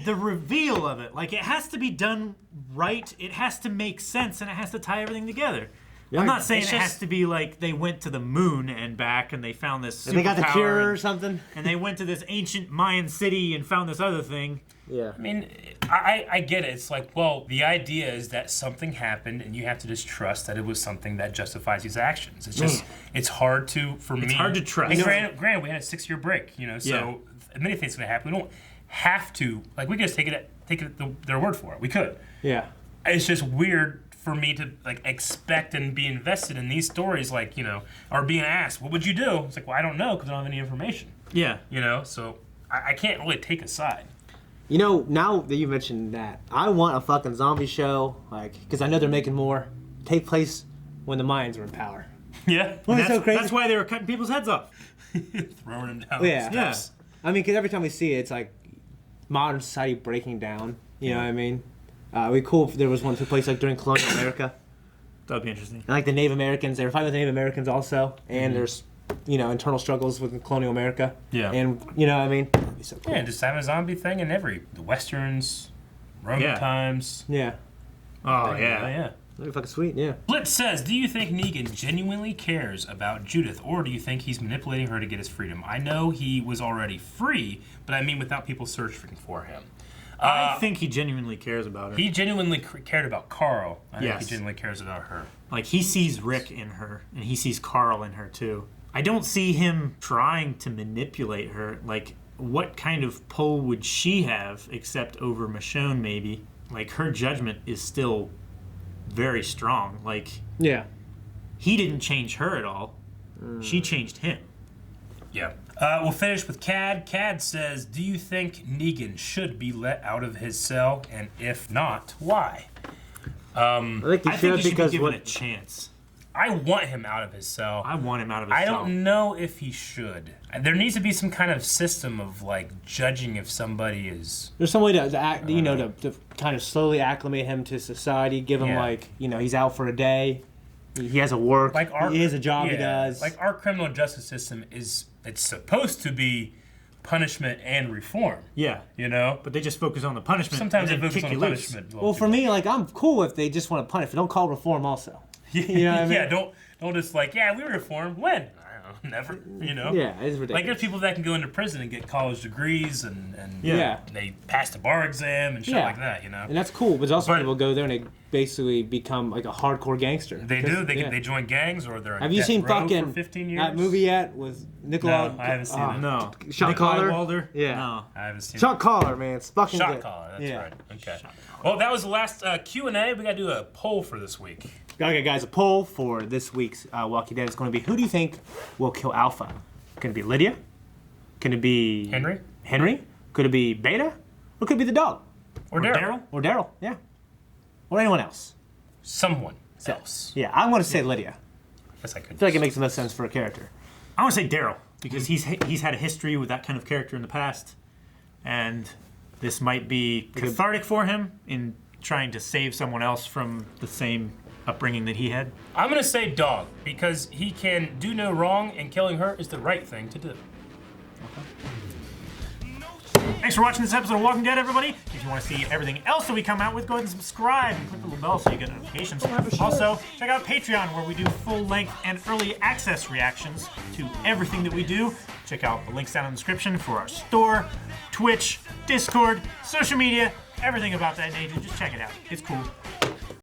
The reveal of it, like, it has to be done right. It has to make sense, and it has to tie everything together. Yeah, I'm not saying it has to be like they went to the moon and back and they found this superpower. And they got the cure or something. And they went to this ancient Mayan city and found this other thing. Yeah. I mean, I get it. It's like, well, the idea is that something happened and you have to just trust that it was something that justifies these actions. It's just, it's hard to, for me. It's hard to trust. I mean, granted, we had a 6-year break, you know, so many things are going to happen. We don't have to, like, we can just take it their word for it. We could. Yeah. It's just weird for me to, like, expect and be invested in these stories, like, you know, or being asked, what would you do? It's like, well, I don't know because I don't have any information. Yeah. You know, so I can't really take a side. You know, now that you mentioned that, I want a fucking zombie show, like, because I know they're making more, take place when the Mayans were in power. Yeah. That's so crazy. That's why they were cutting people's heads off. Throwing them down. Yeah. I mean, because every time we see it, it's like modern society breaking down. You know what I mean? It'd be cool if there was one that took place like during colonial America. That'd be interesting. And like the Native Americans, they were fighting with the Native Americans also, and there's, you know, internal struggles with colonial America. Yeah. And, you know what I mean? That'd be so cool. Yeah, just have a zombie thing in the Westerns, Roman times. Yeah. Oh, yeah. That'd be fucking sweet, yeah. Blitz says, do you think Negan genuinely cares about Judith, or do you think he's manipulating her to get his freedom? I know he was already free, but I mean without people searching for him. I think he genuinely cares about her. He genuinely cared about Carl. I think he Yes. genuinely cares about her. Like, he sees Rick in her, and he sees Carl in her, too. I don't see him trying to manipulate her. Like, what kind of pull would she have, except over Michonne, maybe? Like, her judgment is still very strong. Like, Yeah. he didn't change her at all. She changed him. Yeah. We'll finish with Cad. Cad says, do you think Negan should be let out of his cell? And if not, why? I think I think he should be given a chance. I want him out of his cell. I want him out of his I cell. don't know if he should. There needs to be some kind of system of, like, judging if somebody is... There's some way to act, you know, to kind of slowly acclimate him to society, give him, like, you know, he's out for a day, he has a work, like he has a job he does. Like, our criminal justice system is... It's supposed to be punishment and reform. Yeah. You know? But they just focus on the punishment. Sometimes they and then focus kick on you the loose. punishment. Well, for me, like, I'm cool if they just want to punish, but don't call reform also. You know what I mean? Yeah, don't just like, yeah, we reform. When? I don't know, never, you know? Yeah, it's ridiculous. Like, there's people that can go into prison and get college degrees and they pass the bar exam and shit like that, you know? And that's cool, but there's also people go there and they basically become like a hardcore gangster. They do. They join gangs or they're Have you seen fucking for 15 years? that movie yet with Nicola? No, I haven't seen it. No. Shot caller? Walder? Yeah. No. I haven't seen Shot caller, man. It's fucking Shot good. caller, that's Yeah. right. Okay. Well, that was the last Q&A. We got to do a poll for this week. Okay, guys, a poll for this week's Walking Dead is going to be, who do you think will kill Alpha? Can it be Lydia? Can it be... Henry? Could it be Beta? Or could it be the dog? Or Daryl? Or Daryl, yeah. Or anyone else. Someone else. Yeah, I'm going to say Lydia. Yes, I could. I feel like it makes the most sense for a character. I want to say Daryl, because he's had a history with that kind of character in the past, and this might be cathartic for him in trying to save someone else from the same upbringing that he had. I'm going to say dog, because he can do no wrong, and killing her is the right thing to do. Okay. Thanks for watching this episode of Walking Dead, everybody. If you want to see everything else that we come out with, go ahead and subscribe and click the little bell so you get notifications. Also, check out Patreon, where we do full-length and early access reactions to everything that we do. Check out the links down in the description for our store, Twitch, Discord, social media, everything about that nature. Just check it out. It's cool.